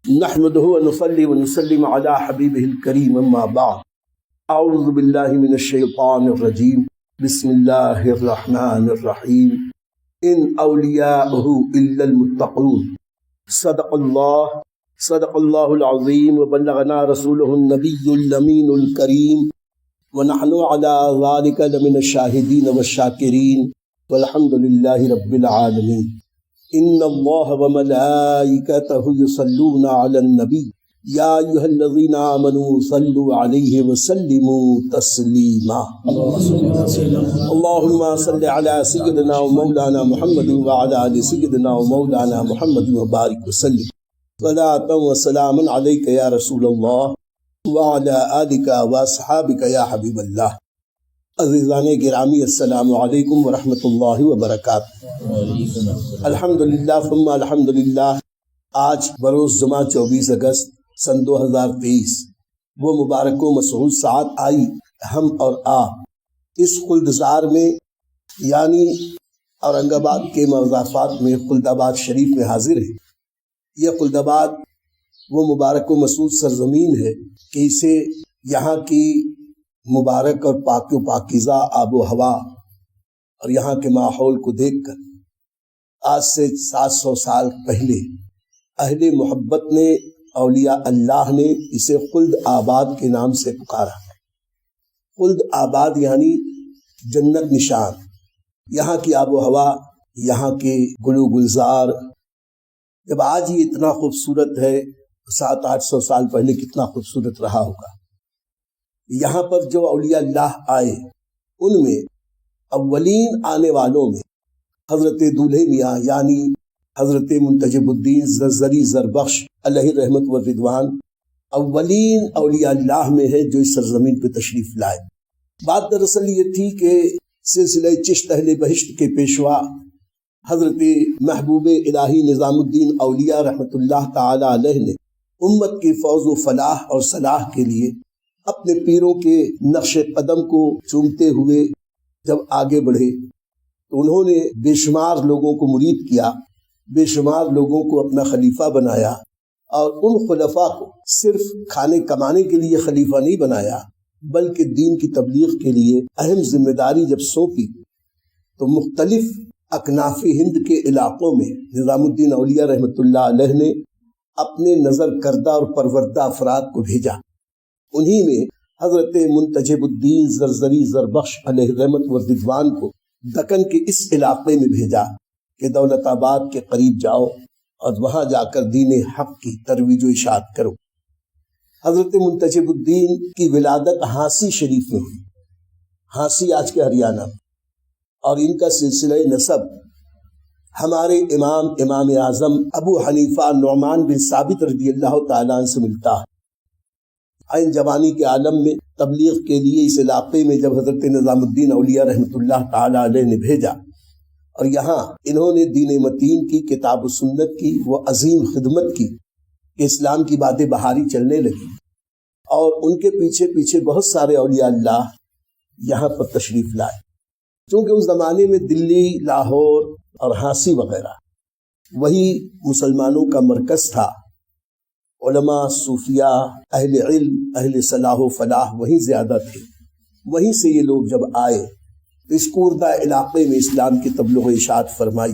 نحمده ونصلي ونسلم على حبيبه الكريم اما بعد اعوذ بالله من الشيطان الرجيم بسم الله الرحمن الرحيم ان اولياؤه الا المتقون صدق الله العظيم وبلغنا رسوله النبي الامين الكريم ونحن على ذلك لمن الشاهدين والشاكرين والحمد لله رب العالمين ان الله وملائكته يصلون على النبي يا ايها الذين امنوا صلوا عليه وسلموا تسليما اللهم صل على سيدنا ومولانا محمد وعلى ال سيدنا ومولانا محمد وبارك وسلم صلاة وسلاما عليك يا رسول الله وعلى آلك واصحابك يا حبيب الله. عزیزان گرامی السلام علیکم ورحمۃ اللہ وبرکاتہ. الحمدللہ ثم الحمدللہ. آج بروز جمعہ 24 اگست سن 2023 وہ مبارک و مسعود ساعت آئی ہم اور آپ اس خلدزار میں یعنی اورنگ آباد کے مضافات میں خلد آباد شریف میں حاضر ہیں. یہ خلد آباد وہ مبارک و مسعود سرزمین ہے کہ اسے یہاں کی مبارک اور پاک و پاکیزہ آب و ہوا اور یہاں کے ماحول کو دیکھ کر آج سے 700 سال پہلے اہل محبت نے اولیاء اللہ نے اسے خلد آباد کے نام سے پکارا. خلد آباد یعنی جنت نشان. یہاں کی آب و ہوا، یہاں کے گل و گلزار جب آج ہی اتنا خوبصورت ہے 700-800 سال پہلے کتنا خوبصورت رہا ہوگا. یہاں پر جو اولیاء اللہ آئے ان میں اولین آنے والوں میں حضرت دولہے میاں یعنی حضرت منتجب الدین زرزری زربخش علیہ رحمت و رضوان اولین اولیاء اللہ میں ہے جو اس سرزمین پہ تشریف لائے. بات دراصل یہ تھی کہ سلسلہ چشت اہل بہشت کے پیشوا حضرت محبوب الہی نظام الدین اولیاء رحمت اللہ تعالی علیہ نے امت کی فوز و فلاح اور صلاح کے لیے اپنے پیروں کے نقش قدم کو چومتے ہوئے جب آگے بڑھے تو انہوں نے بے شمار لوگوں کو مرید کیا، بے شمار لوگوں کو اپنا خلیفہ بنایا اور ان خلفاء کو صرف کھانے کمانے کے لیے خلیفہ نہیں بنایا بلکہ دین کی تبلیغ کے لیے اہم ذمہ داری جب سونپی تو مختلف اکناف ہند کے علاقوں میں نظام الدین اولیاء رحمت اللہ علیہ نے اپنے نظر کردہ اور پروردہ افراد کو بھیجا. انہی میں حضرت منتجب الدین زرزری زربخش علیہ رحمت و رضوان کو دکن کے اس علاقے میں بھیجا کہ دولت آباد کے قریب جاؤ اور وہاں جا کر دین حق کی ترویج و اشاعت کرو. حضرت منتجب الدین کی ولادت ہانسی شریف میں ہوئی. ہانسی آج کے ہریانہ میں، اور ان کا سلسلہ نسب ہمارے امام اعظم ابو حنیفہ نعمان بن ثابت رضی اللہ تعالیٰ عنہ سے ملتا ہے. عین جوانی کے عالم میں تبلیغ کے لیے اس علاقے میں جب حضرت نظام الدین اولیاء رحمت اللہ تعالی علیہ نے بھیجا اور یہاں انہوں نے دین متین کی، کتاب و سنت کی وہ عظیم خدمت کی کہ اسلام کی باتیں بہاری چلنے لگی اور ان کے پیچھے پیچھے بہت سارے اولیاء اللہ یہاں پر تشریف لائے. چونکہ اس زمانے میں دلی، لاہور اور ہانسی وغیرہ وہی مسلمانوں کا مرکز تھا. علماء، صوفیاء، اہل علم، اہل صلاح و فلاح وہیں زیادہ تھے. وہیں سے یہ لوگ جب آئے تو اس کوردہ علاقے میں اسلام کی تبلیغ و اشاعت فرمائی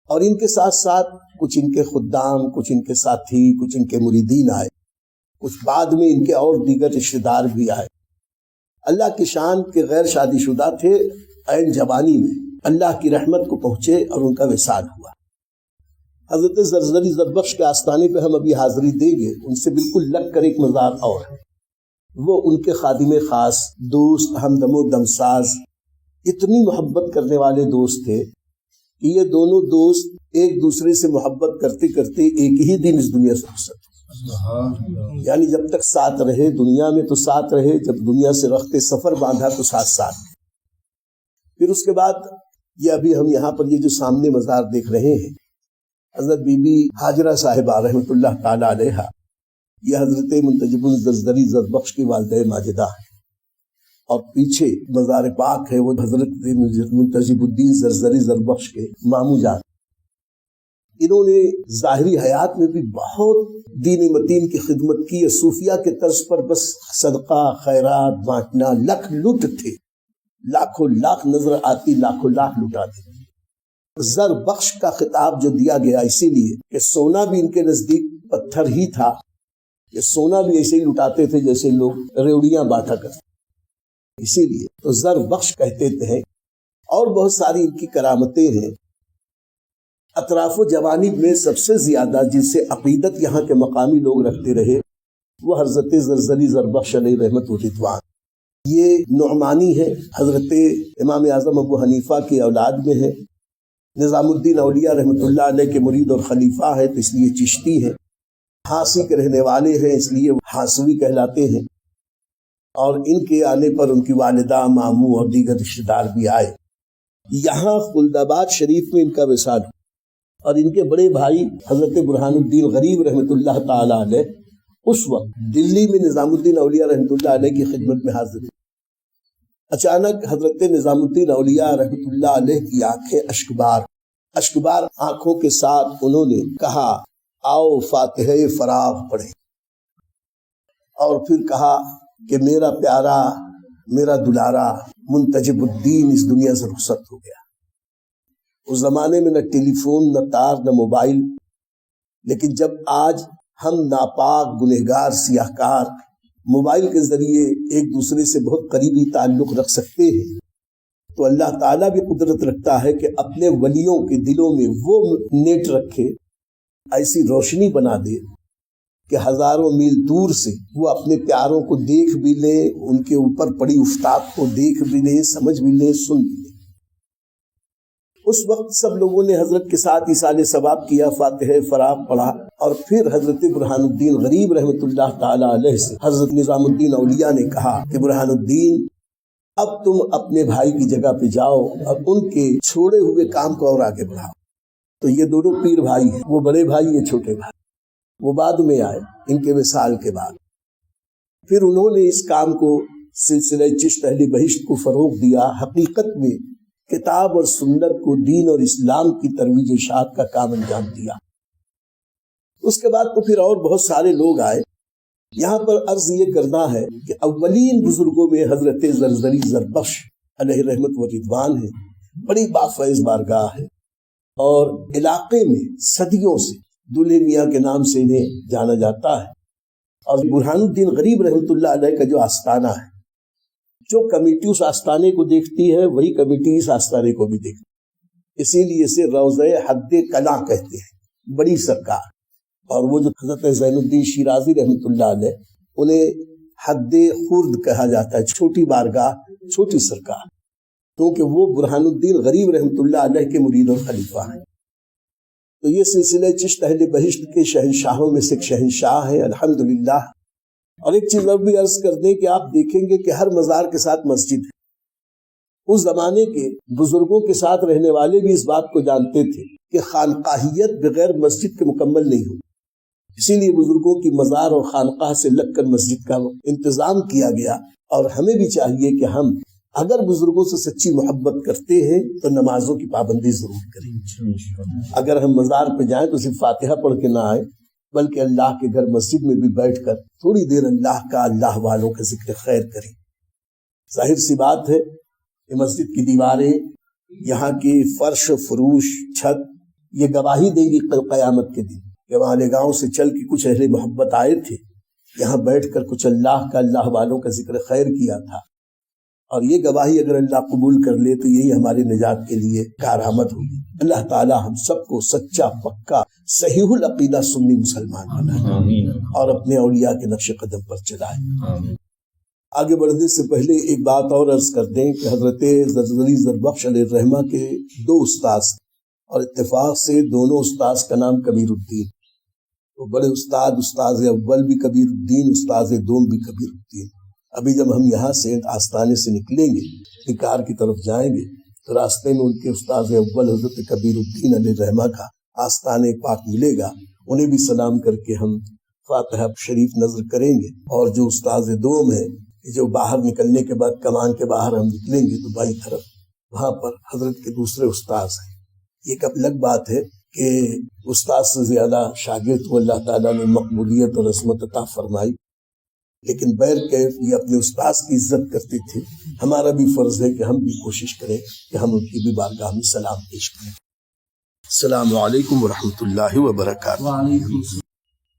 اور ان کے ساتھ ساتھ کچھ ان کے خدام، کچھ ان کے ساتھی، کچھ ان کے مریدین آئے، کچھ بعد میں ان کے اور دیگر رشتہ دار بھی آئے. اللہ کی شان کے غیر شادی شدہ تھے، عین جوانی میں اللہ کی رحمت کو پہنچے اور ان کا وصال ہوا. حضرت زرزری زربخش کے آستانے پہ ہم ابھی حاضری دیں گے. ان سے بالکل لگ کر ایک مزار اور ہے، وہ ان کے خادم خاص، دوست، ہمدم و دمساز، اتنی محبت کرنے والے دوست تھے کہ یہ دونوں دوست ایک دوسرے سے محبت کرتے کرتے ایک ہی دن اس دنیا سے رخصت. یعنی جب تک ساتھ رہے دنیا میں تو ساتھ رہے، جب دنیا سے رخت سفر باندھا تو ساتھ ساتھ. پھر اس کے بعد یہ ابھی ہم یہاں پر یہ جو سامنے مزار دیکھ رہے ہیں حضرت بی بی حاجرہ صاحبہ رحمۃ اللہ تعالی علیہ، یہ حضرت منتجب زرزری زربخش کی والدہ ماجدہ ہے. اور پیچھے مزار پاک ہے وہ حضرت منتجب الدین زرزری زربخش کے ماموں جان. انہوں نے ظاہری حیات میں بھی بہت دین متین کی خدمت کی. صوفیہ کے طرز پر بس صدقہ خیرات بانٹنا، لکھ لٹ تھے، لاکھوں لاکھ نظر آتی، لاکھوں لاکھ لٹاتے. زر بخش کا خطاب جو دیا گیا اسی لیے کہ سونا بھی ان کے نزدیک پتھر ہی تھا، کہ سونا بھی ایسے ہی لٹاتے تھے جیسے لوگ ریوڑیاں بانٹا کرتے، اسی لیے تو زر بخش کہتے ہیں. اور بہت ساری ان کی کرامتیں ہیں. اطراف و جوانب میں سب سے زیادہ جن سے عقیدت یہاں کے مقامی لوگ رکھتے رہے وہ حضرت زرزری زربخش علیہ رحمت و رضوان. یہ نعمانی ہے، حضرت امام اعظم ابو حنیفہ کی اولاد میں ہے. نظام الدین اولیاء رحمۃ اللہ علیہ کے مرید اور خلیفہ ہے تو اس لیے چشتی ہے. ہانسی کے رہنے والے ہیں اس لیے ہانسوی کہلاتے ہیں. اور ان کے آنے پر ان کی والدہ، ماموں اور دیگر رشتہ دار بھی آئے. یہاں خلد آباد شریف میں ان کا وصال ہوا اور ان کے بڑے بھائی حضرت برہان الدین غریب رحمۃ اللہ تعالی علیہ اس وقت دلی میں نظام الدین اولیاء رحمۃ اللہ علیہ کی خدمت میں حاضر تھے. اچانک حضرت نظام الدین اولیاء رحمۃ اللہ علیہ کی آنکھیں اشکبار آنکھوں کے ساتھ انہوں نے کہا آؤ فاتحہ فراغ پڑھیں، اور پھر کہا کہ میرا پیارا، میرا دلارا منتجب الدین اس دنیا سے رخصت ہو گیا. اس زمانے میں نہ ٹیلی فون، نہ تار، نہ موبائل، لیکن جب آج ہم ناپاک گنہگار سیاہکار موبائل کے ذریعے ایک دوسرے سے بہت قریبی تعلق رکھ سکتے ہیں تو اللہ تعالیٰ بھی قدرت رکھتا ہے کہ اپنے ولیوں کے دلوں میں وہ نیٹ رکھے، ایسی روشنی بنا دے کہ ہزاروں میل دور سے وہ اپنے پیاروں کو دیکھ بھی لیں، ان کے اوپر پڑی افتاد کو دیکھ بھی لیں، سمجھ بھی لیں، سن بھی لیں. اس وقت سب لوگوں نے حضرت کے ساتھ ایصال ثواب کیا، فاتحہ فراغ پڑھا، اور پھر حضرت برہان الدین غریب رحمۃ اللہ تعالی علیہ سے حضرت نظام الدین اولیاء نے کہا کہ برہان الدین اب تم اپنے بھائی کی جگہ پہ جاؤ اور ان کے چھوڑے ہوئے کام کو اور آگے بڑھاؤ. تو یہ دونوں پیر بھائی ہیں، وہ بڑے بھائی، یہ چھوٹے بھائی، وہ بعد میں آئے ان کے وصال کے بعد. پھر انہوں نے اس کام کو سلسلہ چشت اہل بہشت کو فروغ دیا. حقیقت میں کتاب اور سنت کو، دین اور اسلام کی ترویج اشاعت کا کام انجام دیا. اس کے بعد تو پھر اور بہت سارے لوگ آئے. یہاں پر عرض یہ کرنا ہے کہ اولین بزرگوں میں حضرت زرزری زربخش علیہ رحمت و رضوان ہے. بڑی بافیض بارگاہ ہے اور علاقے میں صدیوں سے دولہے میاں کے نام سے انہیں جانا جاتا ہے. اور برہان الدین غریب رحمۃ اللہ علیہ کا جو آستانہ ہے، جو کمیٹی اس آستانے کو دیکھتی ہے وہی کمیٹی اس آستانے کو بھی دیکھتی ہے. اسی لیے اسے روضہ حد کلاں کہتے ہیں، بڑی سرکار. اور وہ جو حضرت زین الدین شیرازی رحمۃ اللہ علیہ، انہیں حد خرد کہا جاتا ہے، چھوٹی بارگاہ، چھوٹی سرکار، کیونکہ وہ برہان الدین غریب رحمۃ اللہ علیہ کے مرید اور خلیفہ ہیں. تو یہ سلسلہ چشت اہل بہشت کے شہنشاہوں میں سے ایک شہنشاہ ہے الحمدللہ. اور ایک چیز اور بھی عرض کر دیں کہ آپ دیکھیں گے کہ ہر مزار کے ساتھ مسجد ہے. اس زمانے کے بزرگوں کے ساتھ رہنے والے بھی اس بات کو جانتے تھے کہ خانقاہیت بغیر مسجد کے مکمل نہیں ہوتی. اسی لیے بزرگوں کی مزار اور خانقاہ سے لگ کر مسجد کا انتظام کیا گیا. اور ہمیں بھی چاہیے کہ ہم اگر بزرگوں سے سچی محبت کرتے ہیں تو نمازوں کی پابندی ضرور کریں. اگر ہم مزار پہ جائیں تو صرف فاتحہ پڑھ کے نہ آئیں، بلکہ اللہ کے گھر مسجد میں بھی بیٹھ کر تھوڑی دیر اللہ کا، اللہ والوں کا ذکر خیر کریں. ظاہر سی بات ہے کہ مسجد کی دیواریں، یہاں کی فرش، فروش، چھت، یہ گواہی دے گی قیامت کے دن کہ وہاں گاؤں سے چل کے کچھ اہل محبت آئے تھے، یہاں بیٹھ کر کچھ اللہ کا، اللہ والوں کا ذکر خیر کیا تھا. اور یہ گواہی اگر اللہ قبول کر لے تو یہی ہماری نجات کے لیے کارآمد ہوگی. اللہ تعالی ہم سب کو سچا، پکا، صحیح العقیدہ سنی مسلمان بنائے اور اپنے اولیاء کے نقش قدم پر چلائے. آگے بڑھنے سے پہلے ایک بات اور عرض کر دیں کہ حضرت زرزری زربخش علیہ الرحمہ کے 2 استاذ، اور اتفاق سے دونوں استاذ کا نام کبیر الدین. وہ بڑے استاذ اول بھی کبیر الدین، استاذ دوم بھی کبیر الدین. ابھی جب ہم یہاں سے آستانے سے نکلیں گے، نکار کی طرف جائیں گے، تو راستے میں ان کے استاذ اول حضرت کبیر الدین علیہ الرحمہ کا آستانِ پاک ملے گا. انہیں بھی سلام کر کے ہم فاتحہ شریف نظر کریں گے. اور جو استاذ دوم ہے، جو باہر نکلنے کے بعد کمان کے باہر ہم نکلیں گے تو بائیں طرف وہاں پر حضرت کے دوسرے استاذ ہیں. یہ ایک الگ بات ہے کہ استاد سے زیادہ شاگرد کو اللہ تعالیٰ نے مقبولیت اور عظمت عطا فرمائی، لیکن بہر کیف یہ اپنے استاذ کی عزت کرتے تھے۔ ہمارا بھی فرض ہے کہ ہم بھی کوشش کریں کہ ہم ان کی بھی بارگاہ میں سلام پیش کریں۔ السلام علیکم ورحمۃ اللہ وبرکاتہ۔